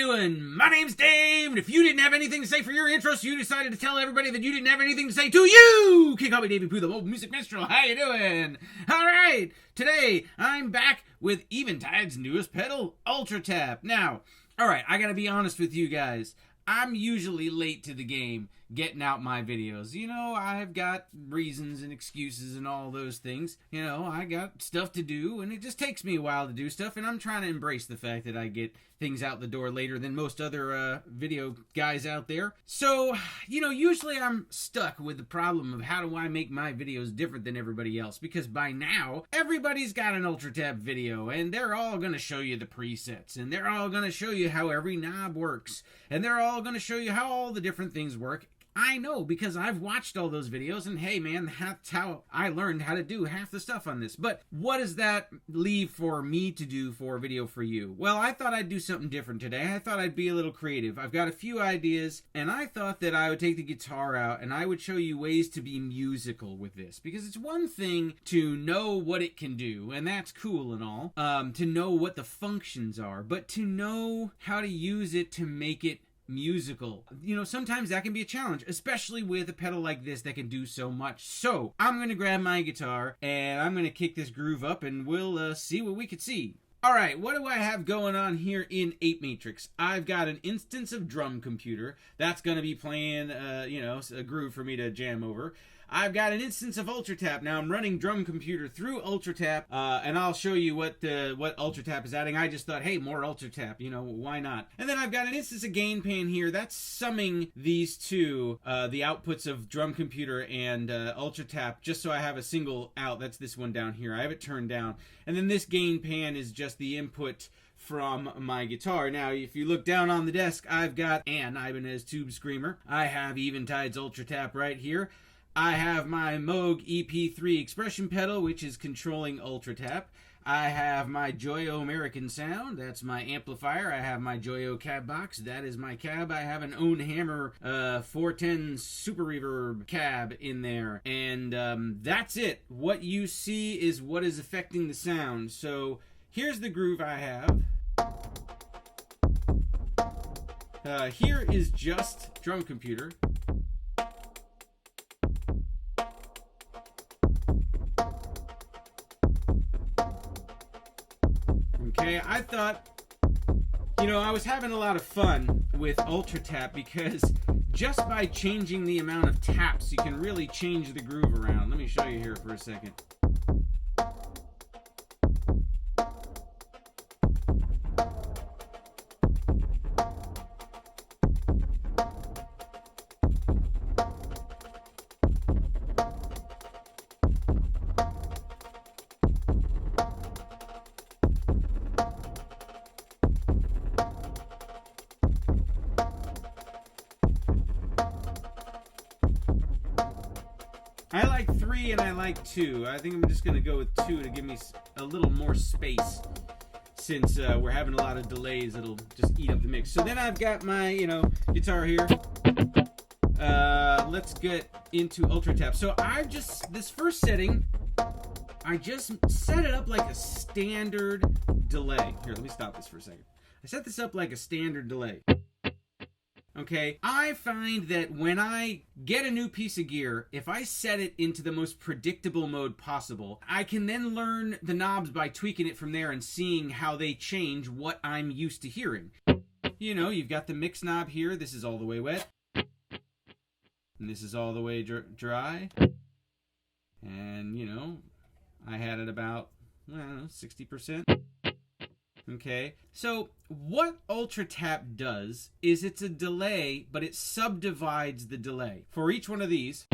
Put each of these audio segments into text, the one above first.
doing? My name's Dave, and if you didn't have anything to say for your intro, so you decided to tell everybody that you didn't have anything to say to you, can call me Daveypoo, the mobile music minstrel. How you doing? Alright, today I'm back with Eventide's newest pedal, UltraTap. Now, alright, I gotta be honest with you guys. I'm usually late to the game getting out my videos. You know, I've got reasons and excuses and all those things. You know, I got stuff to do, and it just takes me a while to do stuff, and I'm trying to embrace the fact that I get things out the door later than most other video guys out there. So, you know, usually I'm stuck with the problem of how do I make my videos different than everybody else, because by now, everybody's got an UltraTap video, and they're all going to show you the presets, and they're all going to show you how every knob works, and they're all going to show you how all the different things work. I know, because I've watched all those videos, and hey man, that's how I learned how to do half the stuff on this. But what does that leave for me to do for a video for you? Well, I thought I'd do something different today. I thought I'd be a little creative. I've got a few ideas, and I thought that I would take the guitar out, and I would show you ways to be musical with this. Because it's one thing to know what it can do, and that's cool and all, to know what the functions are, but to know how to use it to make it musical. You know, sometimes that can be a challenge, especially with a pedal like this that can do so much. So, I'm going to grab my guitar, and I'm going to kick this groove up, and we'll see what we can see. Alright, what do I have going on here in 8 Matrix? I've got an instance of DrumComputer. That's going to be playing, you know, a groove for me to jam over. I've got an instance of UltraTap. Now I'm running DrumComputer through UltraTap, and I'll show you what UltraTap is adding. I just thought, hey, more UltraTap, you know, why not? And then I've got an instance of gain pan here. That's summing these two, the outputs of DrumComputer and UltraTap, just so I have a single out. That's this one down here. I have it turned down. And then this gain pan is just the input from my guitar. Now, if you look down on the desk, I've got an Ibanez Tube Screamer. I have Eventide's UltraTap right here. I have my Moog EP3 expression pedal, which is controlling UltraTap. I have my Joyo American Sound. That's my amplifier. I have my Joyo cab box. That is my cab. I have an Own Hammer 410 Super Reverb cab in there. And that's it. What you see is what is affecting the sound. So here's the groove I have. Here is just DrumComputer. Okay, I thought, you know, I was having a lot of fun with UltraTap because just by changing the amount of taps, you can really change the groove around. Let me show you here for a second. I like 3 and I like 2. I think I'm just going to go with 2 to give me a little more space. Since we're having a lot of delays, it'll just eat up the mix. So then I've got my, you know, guitar here. Let's get into UltraTap. So I've just, this first setting, I just set it up like a standard delay. Here, let me stop this for a second. I set this up like a standard delay. Okay, I find that when I get a new piece of gear, if I set it into the most predictable mode possible, I can then learn the knobs by tweaking it from there and seeing how they change what I'm used to hearing. You know, you've got the mix knob here. This is all the way wet. And this is all the way dry. And, you know, I had it about, I don't know, 60%. Okay, so what UltraTap does is it's a delay, but it subdivides the delay. For each one of these,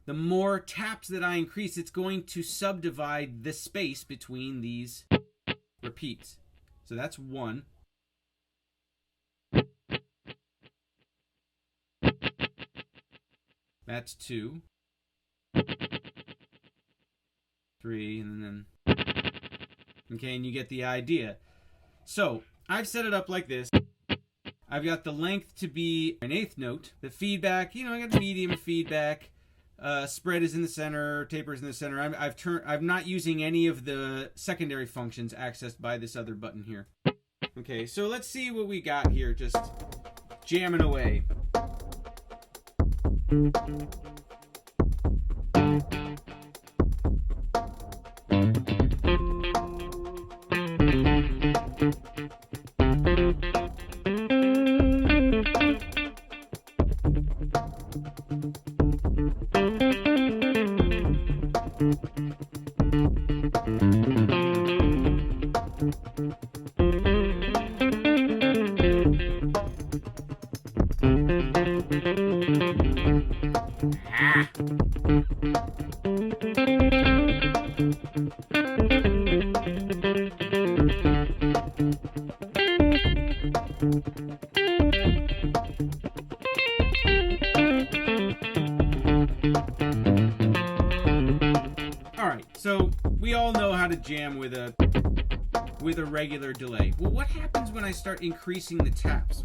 the more taps that I increase, it's going to subdivide the space between these repeats. So that's 1. That's 2. 3, and then... Okay, and you get the idea. So, I've set it up like this. I've got the length to be an 1/8 note. The feedback, you know, I got the medium feedback. Spread is in the center, taper is in the center. I'm not using any of the secondary functions accessed by this other button here. Okay, so let's see what we got here, just jamming away. Alright, so we all know how to jam with a regular delay. Well, what happens when I start increasing the taps?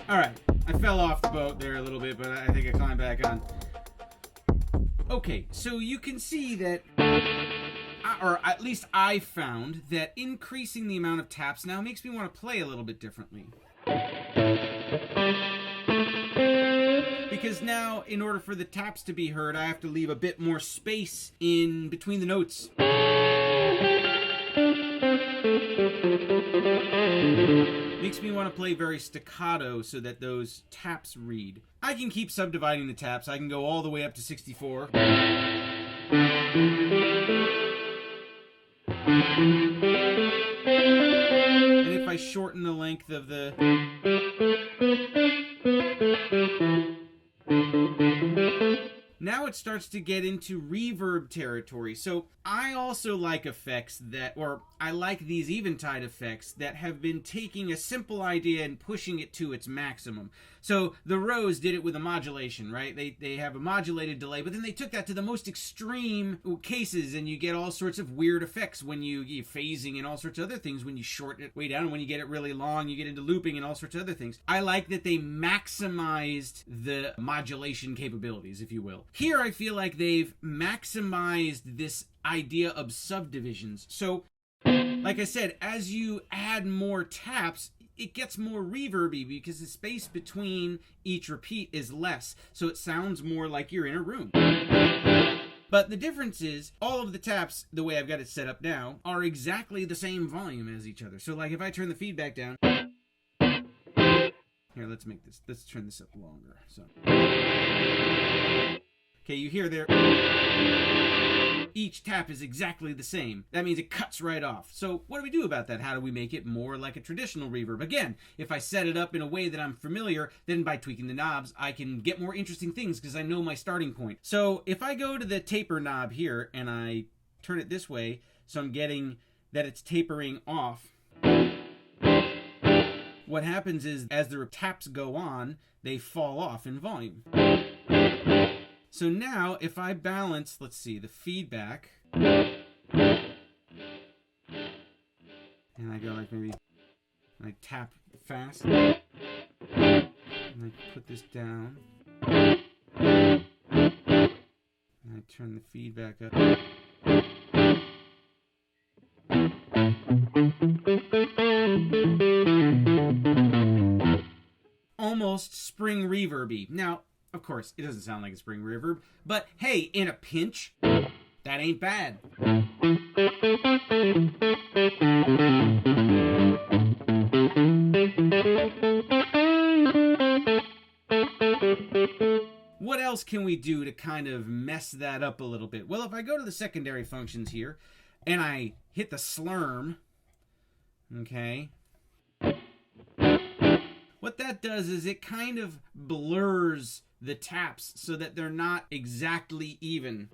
Alright, I fell off the boat there a little bit, but I think I climbed back on. Okay, so you can see that, or at least I found, that increasing the amount of taps now makes me want to play a little bit differently. Because now, in order for the taps to be heard, I have to leave a bit more space in between the notes. Makes me want to play very staccato so that those taps read. I can keep subdividing the taps. I can go all the way up to 64. And if I shorten the length of the... Now it starts to get into reverb territory. So I also like effects that, or I like these Eventide effects that have been taking a simple idea and pushing it to its maximum. So the Rose did it with a modulation, right? They have a modulated delay, but then they took that to the most extreme cases, and you get all sorts of weird effects when you phasing and all sorts of other things when you shorten it way down, and when you get it really long, you get into looping and all sorts of other things. I like that they maximized the modulation capabilities, if you will. Here I feel like they've maximized this idea of subdivisions. So, like I said, as you add more taps, it gets more reverby because the space between each repeat is less, so it sounds more like you're in a room. But the difference is, all of the taps, the way I've got it set up now, are exactly the same volume as each other. So like if I turn the feedback down, here, let's turn this up longer. So, okay, you hear there, each tap is exactly the same. That means it cuts right off. So what do we do about that? How do we make it more like a traditional reverb? Again, if I set it up in a way that I'm familiar, then by tweaking the knobs, I can get more interesting things because I know my starting point. So if I go to the taper knob here and I turn it this way, so I'm getting that it's tapering off, what happens is as the taps go on, they fall off in volume. So now, if I balance, let's see, the feedback, and I go like maybe, I tap fast, and I put this down, and I turn the feedback up. Almost spring reverby. Now, Of course, it doesn't sound like a spring reverb, but hey, in a pinch, that ain't bad. What else can we do to kind of mess that up a little bit? Well, if I go to the secondary functions here, and I hit the slurm, okay, what that does is it kind of blurs the taps so that they're not exactly even.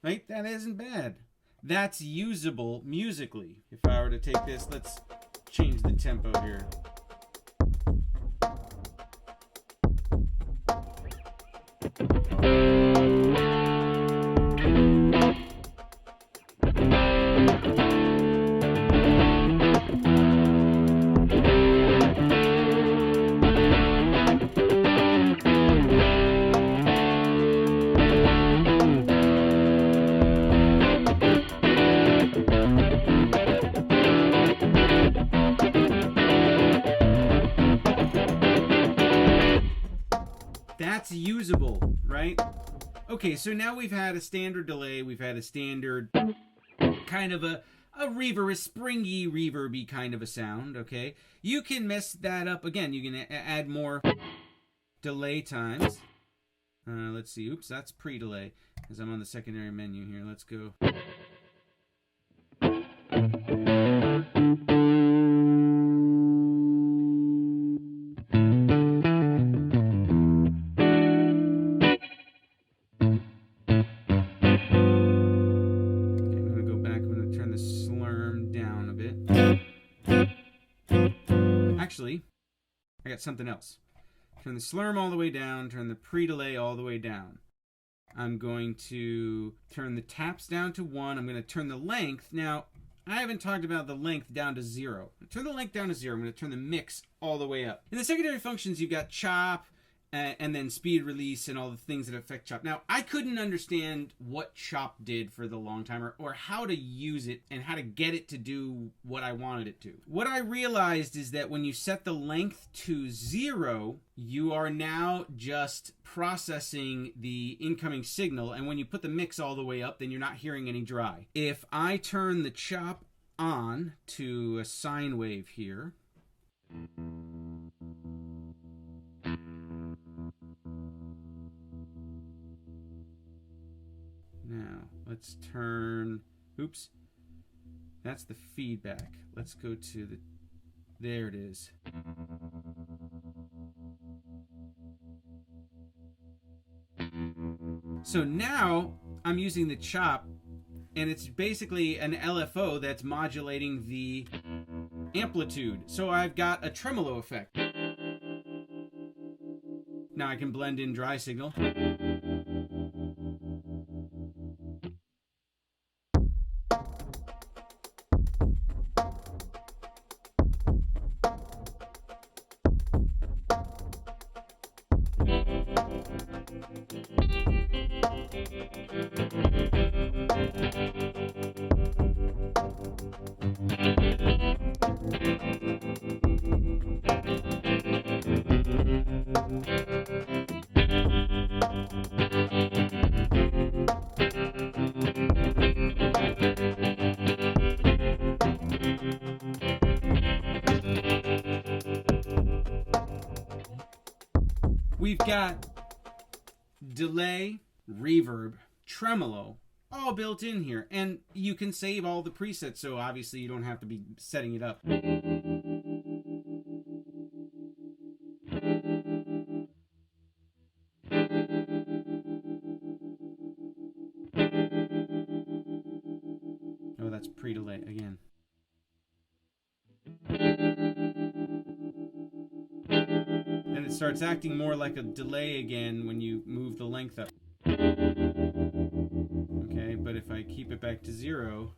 Right? That isn't bad. That's usable musically. If I were to take this, let's change the tempo here. That's usable, right? Okay, so now we've had a standard delay, we've had a standard kind of a reverb, a springy, reverby kind of a sound, okay? You can mess that up. Again, you can add more delay times. Let's see. Oops, that's pre-delay, because I'm on the secondary menu here. Let's go. Actually, I got something else. Turn the slurm all the way down, turn the pre-delay all the way down. I'm going to turn the taps down to 1. I'm going to turn the length. Now, I haven't talked about the length down to 0. Turn the length down to 0. I'm going to turn the mix all the way up. In the secondary functions, you've got chop, and then speed release and all the things that affect chop. Now, I couldn't understand what chop did for the long time, or how to use it and how to get it to do what I wanted it to. What I realized is that when you set the length to 0, you are now just processing the incoming signal, and when you put the mix all the way up, then you're not hearing any dry. If I turn the chop on to a sine wave here, now, let's turn, oops, that's the feedback. Let's go to the, there it is. So now I'm using the chop, and it's basically an LFO that's modulating the amplitude. So I've got a tremolo effect. Now I can blend in dry signal. We've got delay, reverb, tremolo, all built in here. And you can save all the presets, so obviously you don't have to be setting it up. Oh, that's pre-delay again. And it starts acting more like a delay again when you move the length up. Okay, but if I keep it back to 0,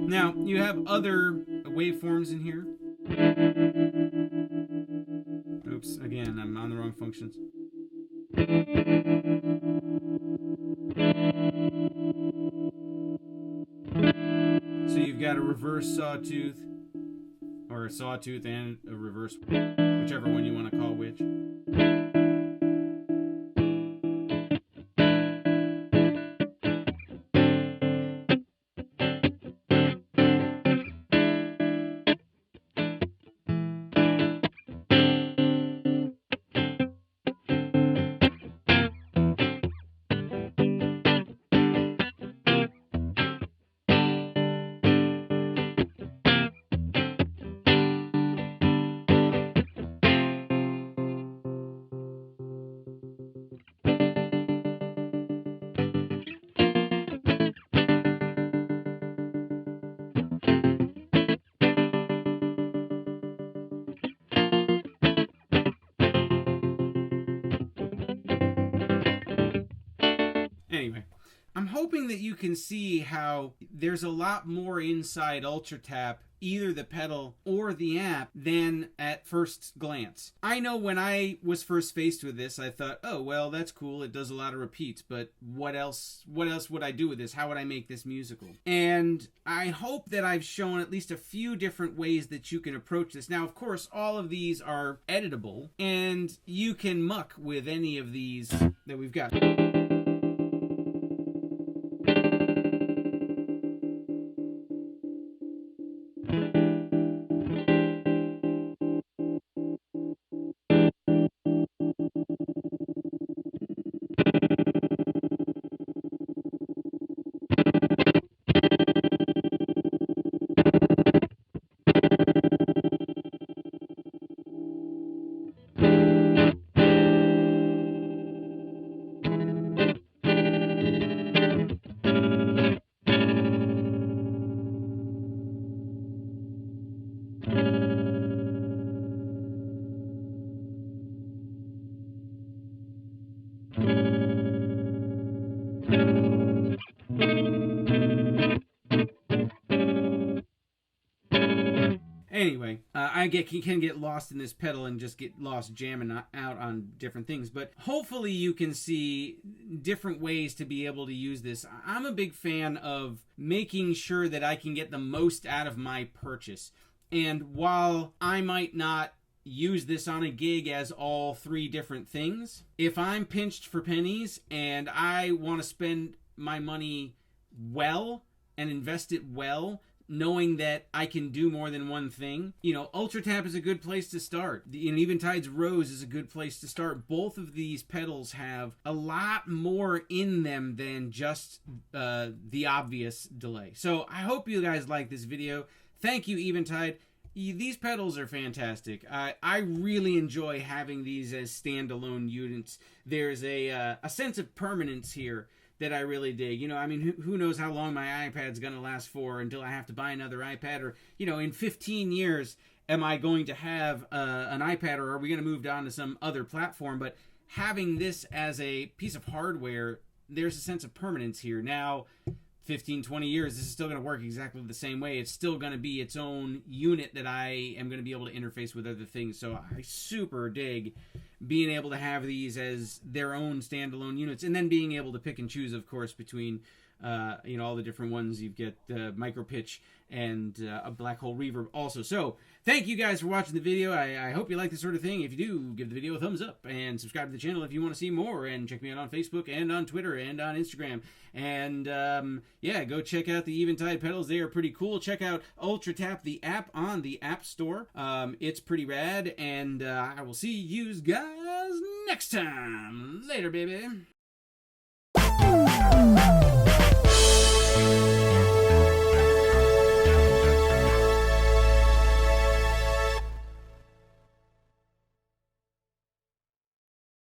Now, you have other waveforms in here. Oops, again, I'm on the wrong functions. So you've got a reverse sawtooth, or a sawtooth and a reverse, whichever one you want to call which. Anyway, I'm hoping that you can see how there's a lot more inside UltraTap, either the pedal or the app, than at first glance. I know when I was first faced with this, I thought, oh, well, that's cool. It does a lot of repeats, but what else would I do with this? How would I make this musical? And I hope that I've shown at least a few different ways that you can approach this. Now, of course, all of these are editable, and you can muck with any of these that we've got. Anyway, I can get lost in this pedal and just get lost jamming out on different things. But hopefully you can see different ways to be able to use this. I'm a big fan of making sure that I can get the most out of my purchase. And while I might not use this on a gig as all three different things, if I'm pinched for pennies and I want to spend my money well and invest it well, knowing that I can do more than one thing, UltraTap is a good place to start. Eventide's Rose is a good place to start. Both of these pedals have a lot more in them than just the obvious delay. So I hope you guys like this video. Thank you, Eventide. These pedals are fantastic. I really enjoy having these as standalone units. There's a sense of permanence here that I really dig. Who knows how long my iPad's going to last for until I have to buy another iPad, or, in 15 years, am I going to have an iPad, or are we going to move on to some other platform? But having this as a piece of hardware, there's a sense of permanence here. Now, 15, 20 years, this is still going to work exactly the same way. It's still going to be its own unit that I am going to be able to interface with other things. So I super dig being able to have these as their own standalone units, and then being able to pick and choose, of course, between all the different ones. You get micro pitch and a black hole reverb also. So thank you guys for watching the video. I hope you like this sort of thing. If you do, give the video a thumbs up and subscribe to the channel if you want to see more, and check me out on Facebook and on Twitter and on Instagram. And go check out the Eventide pedals. They are pretty cool. Check out UltraTap, the app, on the App Store. It's pretty rad, and I will see you guys next time. Later, baby.